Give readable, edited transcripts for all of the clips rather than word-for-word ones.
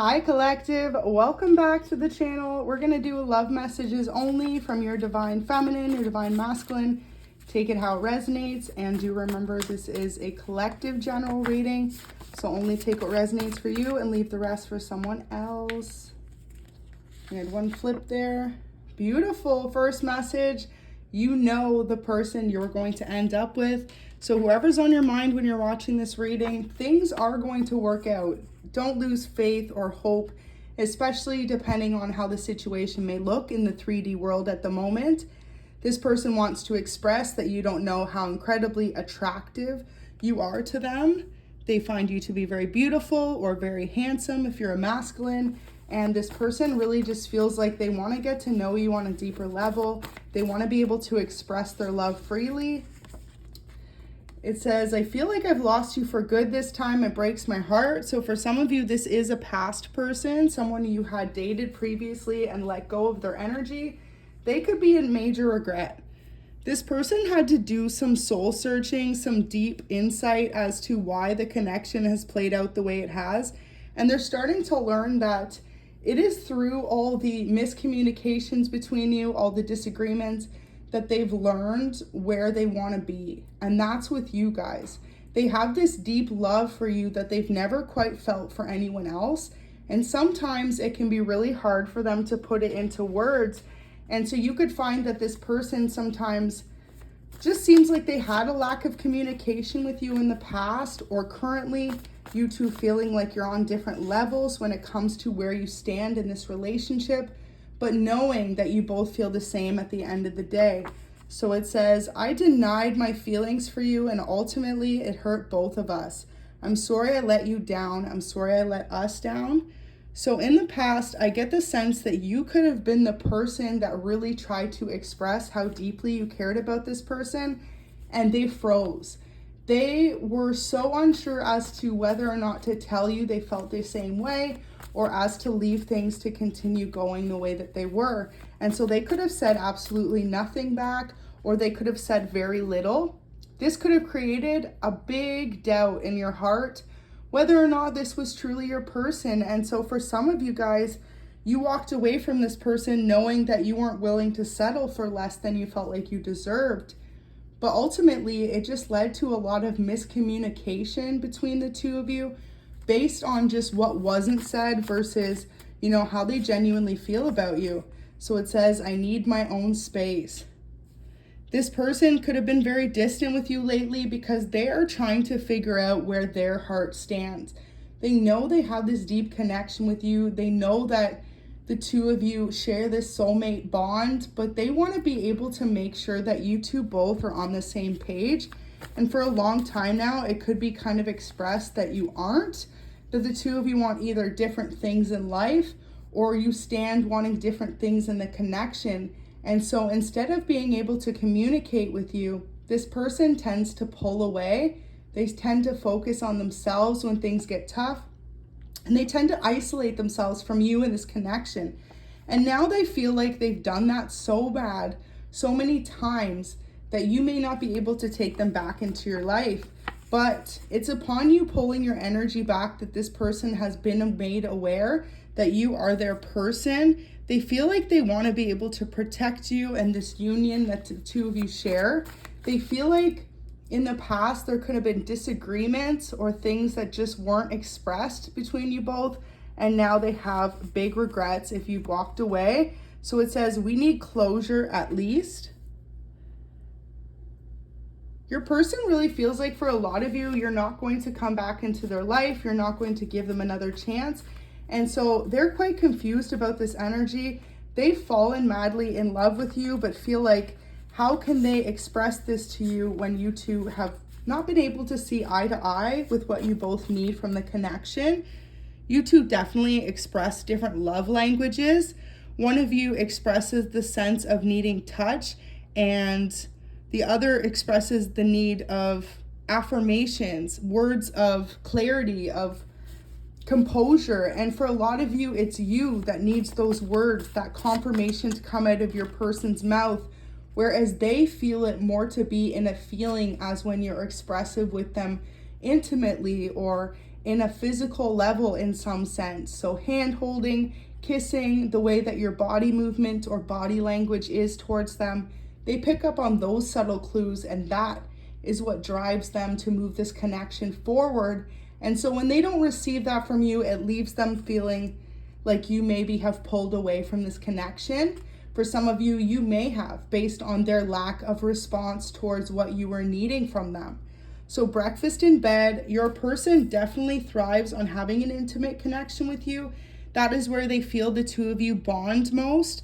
Hi collective, welcome back to the channel. We're going to do love messages only from your divine feminine, your divine masculine. Take it how it resonates, and do remember this is a collective general reading, so only take what resonates for you and leave the rest for someone else. We had one flip there. Beautiful. First message, you know the person you're going to end up with. So whoever's on your mind when you're watching this reading, things are going to work out. Don't lose faith or hope, especially depending on how the situation may look in the 3D world at the moment. This person wants to express that you don't know how incredibly attractive you are to them. They find you to be very beautiful or very handsome if you're a masculine. And this person really just feels like they want to get to know you on a deeper level. They want to be able to express their love freely. It says, I feel like I've lost you for good this time. It breaks my heart. So for some of you, this is a past person, someone you had dated previously and let go of their energy. They could be in major regret. This person had to do some soul searching, some deep insight as to why the connection has played out the way it has. And they're starting to learn that it is through all the miscommunications between you, all the disagreements, that they've learned where they want to be. And that's with you guys. They have this deep love for you that they've never quite felt for anyone else. And sometimes it can be really hard for them to put it into words. And so you could find that this person sometimes just seems like they had a lack of communication with you in the past, or currently you two feeling like you're on different levels when it comes to where you stand in this relationship, but knowing that you both feel the same at the end of the day. So it says, I denied my feelings for you, and ultimately it hurt both of us. I'm sorry I let you down. I'm sorry I let us down. So in the past, I get the sense that you could have been the person that really tried to express how deeply you cared about this person, and they froze. They were so unsure as to whether or not to tell you they felt the same way, or as to leave things to continue going the way that they were. And so they could have said absolutely nothing back, or they could have said very little. This could have created a big doubt in your heart whether or not this was truly your person. And so for some of you guys, you walked away from this person knowing that you weren't willing to settle for less than you felt like you deserved. But ultimately, it just led to a lot of miscommunication between the two of you based on just what wasn't said versus, how they genuinely feel about you. So it says, I need my own space. This person could have been very distant with you lately because they are trying to figure out where their heart stands. They know they have this deep connection with you. They know that the two of you share this soulmate bond, but they want to be able to make sure that you two both are on the same page. And for a long time now, it could be kind of expressed that you aren't, that the two of you want either different things in life, or you stand wanting different things in the connection. And so instead of being able to communicate with you, this person tends to pull away. They tend to focus on themselves when things get tough, and they tend to isolate themselves from you in this connection. And now they feel like they've done that so bad, so many times, that you may not be able to take them back into your life. But it's upon you pulling your energy back that this person has been made aware that you are their person. They feel like they want to be able to protect you and this union that the two of you share. They feel like in the past there could have been disagreements or things that just weren't expressed between you both, and now they have big regrets if you've walked away. So it says, we need closure at least. Your person really feels like for a lot of you, you're not going to come back into their life. You're not going to give them another chance. And so they're quite confused about this energy. They've fallen madly in love with you, but feel like, how can they express this to you when you two have not been able to see eye to eye with what you both need from the connection? You two definitely express different love languages. One of you expresses the sense of needing touch, and the other expresses the need of affirmations, words of clarity, of composure. And for a lot of you, it's you that needs those words, that confirmation to come out of your person's mouth, whereas they feel it more to be in a feeling as when you're expressive with them intimately or in a physical level in some sense. So hand holding, kissing, the way that your body movement or body language is towards them. They pick up on those subtle clues, and that is what drives them to move this connection forward. And so when they don't receive that from you, it leaves them feeling like you maybe have pulled away from this connection. For some of you, you may have, based on their lack of response towards what you were needing from them. So breakfast in bed, your person definitely thrives on having an intimate connection with you. That is where they feel the two of you bond most.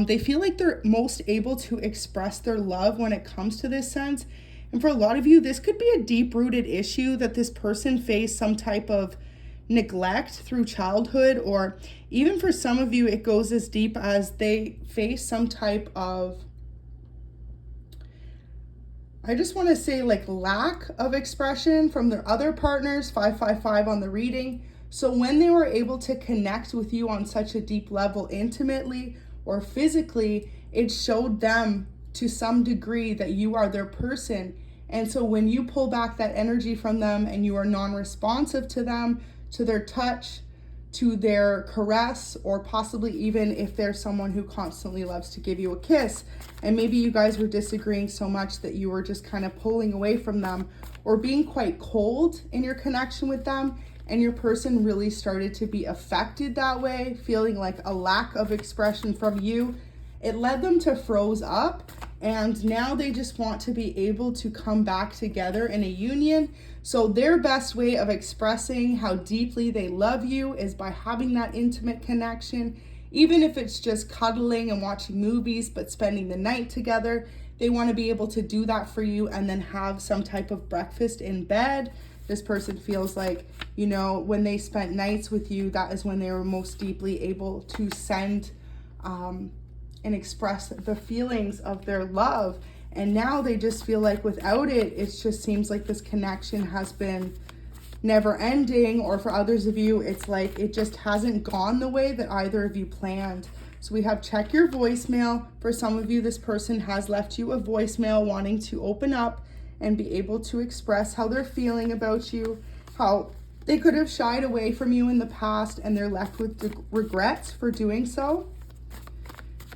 They feel like they're most able to express their love when it comes to this sense. And for a lot of you, this could be a deep-rooted issue that this person faced some type of neglect through childhood, or even for some of you, it goes as deep as they face some type of, I just want to say, like, lack of expression from their other partners, 555 on the reading. So when they were able to connect with you on such a deep level, intimately or physically, it showed them to some degree that you are their person. And so when you pull back that energy from them and you are non-responsive to them, to their touch, to their caress, or possibly even if there's someone who constantly loves to give you a kiss, and maybe you guys were disagreeing so much that you were just kind of pulling away from them or being quite cold in your connection with them, and your person really started to be affected that way, feeling like a lack of expression from you, it led them to froze up. And now they just want to be able to come back together in a union. So their best way of expressing how deeply they love you is by having that intimate connection. Even if it's just cuddling and watching movies, but spending the night together, they want to be able to do that for you and then have some type of breakfast in bed. This person feels like, you know, when they spent nights with you, that is when they were most deeply able to send and express the feelings of their love. And now they just feel like without it, it just seems like this connection has been never ending. Or for others of you, it's like it just hasn't gone the way that either of you planned. So we have check your voicemail. For some of you, this person has left you a voicemail wanting to open up and be able to express how they're feeling about you, how they could have shied away from you in the past and they're left with regrets for doing so.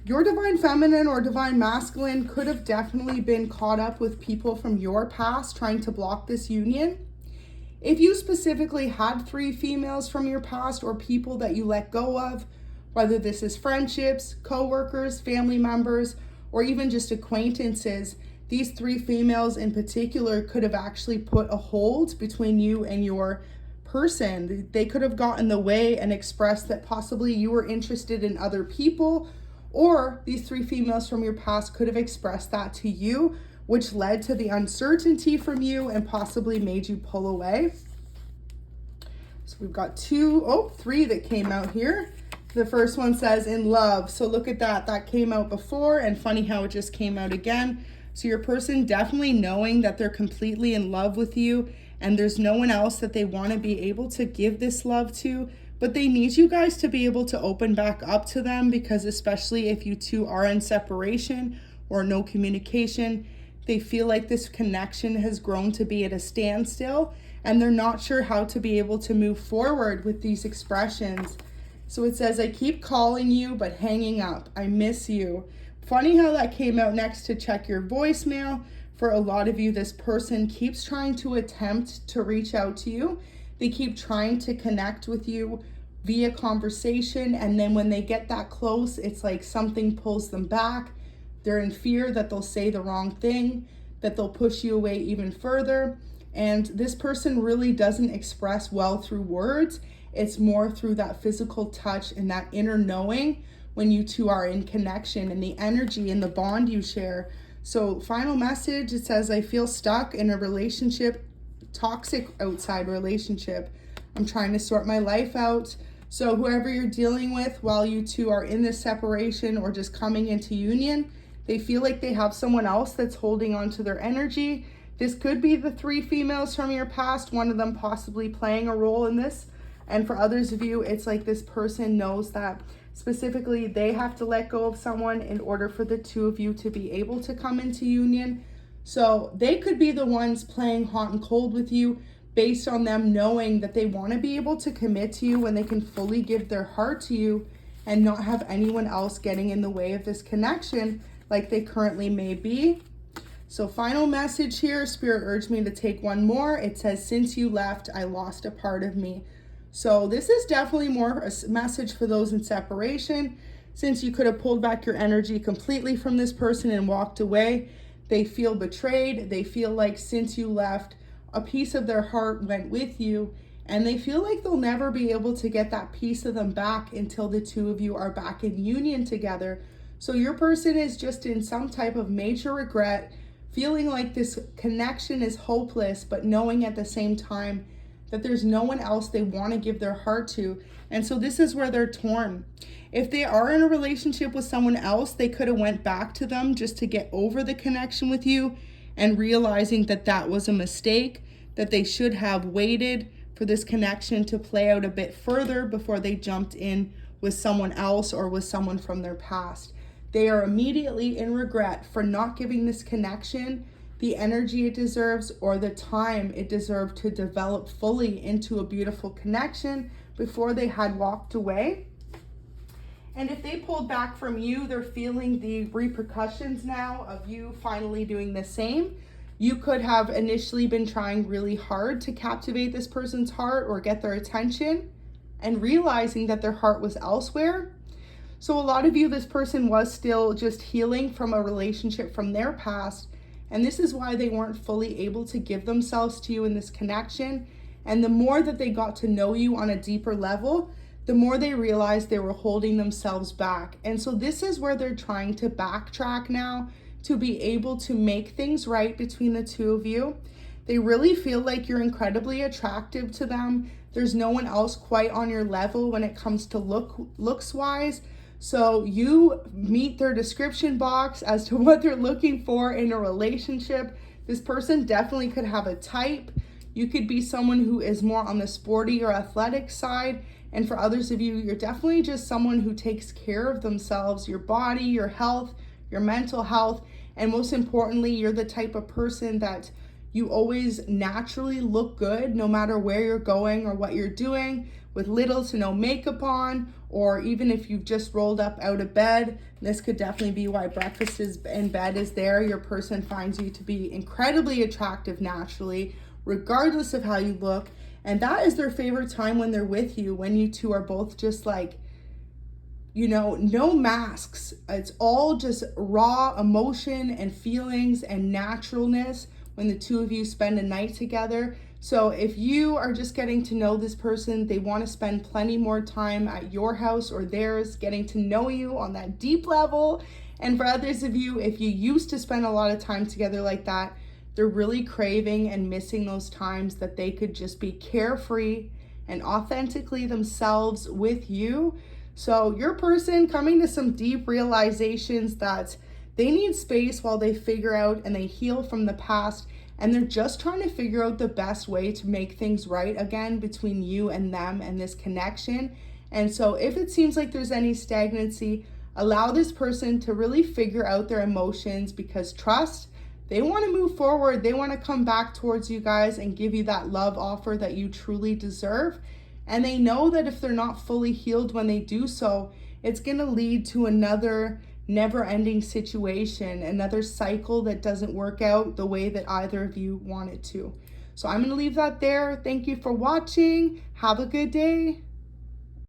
Your divine feminine or divine masculine could have definitely been caught up with people from your past trying to block this union. If you specifically had 3 females from your past or people that you let go of, whether this is friendships, co-workers, family members, or even just acquaintances, these 3 females in particular could have actually put a hold between you and your person. They could have gotten in the way and expressed that possibly you were interested in other people, or these 3 females from your past could have expressed that to you, which led to the uncertainty from you and possibly made you pull away. So we've got 3 that came out here. The first one says in love. So look at that. That came out before, and funny how it just came out again. So your person definitely knowing that they're completely in love with you and there's no one else that they want to be able to give this love to. But they need you guys to be able to open back up to them, because especially if you two are in separation or no communication, they feel like this connection has grown to be at a standstill and they're not sure how to be able to move forward with these expressions. So it says, I keep calling you, but hanging up. I miss you. Funny how that came out next to check your voicemail. For a lot of you, this person keeps trying to attempt to reach out to you. They keep trying to connect with you via conversation, and then when they get that close, it's like something pulls them back. They're in fear that they'll say the wrong thing, that they'll push you away even further. And this person really doesn't express well through words. It's more through that physical touch and that inner knowing when you two are in connection and the energy and the bond you share. So final message, it says, I feel stuck in a relationship, toxic outside relationship. I'm trying to sort my life out. So whoever you're dealing with while you two are in this separation or just coming into union, they feel like they have someone else that's holding on to their energy. This could be the 3 females from your past, one of them possibly playing a role in this. And for others of you, it's like this person knows that specifically they have to let go of someone in order for the 2 of you to be able to come into union. So they could be the ones playing hot and cold with you, based on them knowing that they want to be able to commit to you when they can fully give their heart to you and not have anyone else getting in the way of this connection like they currently may be. So final message here, Spirit urged me to take one more. It says, since you left, I lost a part of me. So this is definitely more a message for those in separation. Since you could have pulled back your energy completely from this person and walked away, they feel betrayed. They feel like since you left, a piece of their heart went with you, and they feel like they'll never be able to get that piece of them back until the two of you are back in union together. So your person is just in some type of major regret, feeling like this connection is hopeless, but knowing at the same time that there's no one else they want to give their heart to. And so this is where they're torn. If they are in a relationship with someone else, they could have went back to them just to get over the connection with you, and realizing that that was a mistake, that they should have waited for this connection to play out a bit further before they jumped in with someone else or with someone from their past. They are immediately in regret for not giving this connection the energy it deserves or the time it deserved to develop fully into a beautiful connection before they had walked away. And if they pulled back from you, they're feeling the repercussions now of you finally doing the same. You could have initially been trying really hard to captivate this person's heart or get their attention, and realizing that their heart was elsewhere. So a lot of you, this person was still just healing from a relationship from their past, and this is why they weren't fully able to give themselves to you in this connection. And the more that they got to know you on a deeper level, the more they realized they were holding themselves back. And so this is where they're trying to backtrack now to be able to make things right between the two of you. They really feel like you're incredibly attractive to them. There's no one else quite on your level when it comes to looks wise. So you meet their description box as to what they're looking for in a relationship. This person definitely could have a type. You could be someone who is more on the sporty or athletic side. And for others of you, you're definitely just someone who takes care of themselves, your body, your health, your mental health. And most importantly, you're the type of person that you always naturally look good no matter where you're going or what you're doing, with little to no makeup on, or even if you've just rolled up out of bed. This could definitely be why breakfast is in bed is there. Your person finds you to be incredibly attractive naturally, regardless of how you look. And that is their favorite time when they're with you, when you two are both just like, you know, no masks. It's all just raw emotion and feelings and naturalness when the two of you spend a night together. So if you are just getting to know this person, they want to spend plenty more time at your house or theirs, getting to know you on that deep level. And for others of you, if you used to spend a lot of time together like that, they're really craving and missing those times that they could just be carefree and authentically themselves with you. So your person coming to some deep realizations that they need space while they figure out and they heal from the past, and they're just trying to figure out the best way to make things right again between you and them and this connection. And so if it seems like there's any stagnancy, allow this person to really figure out their emotions, because trust, they want to move forward. They want to come back towards you guys and give you that love offer that you truly deserve. And they know that if they're not fully healed when they do so, it's going to lead to another never-ending situation, another cycle that doesn't work out the way that either of you want it to. So I'm going to leave that there. Thank you for watching. Have a good day.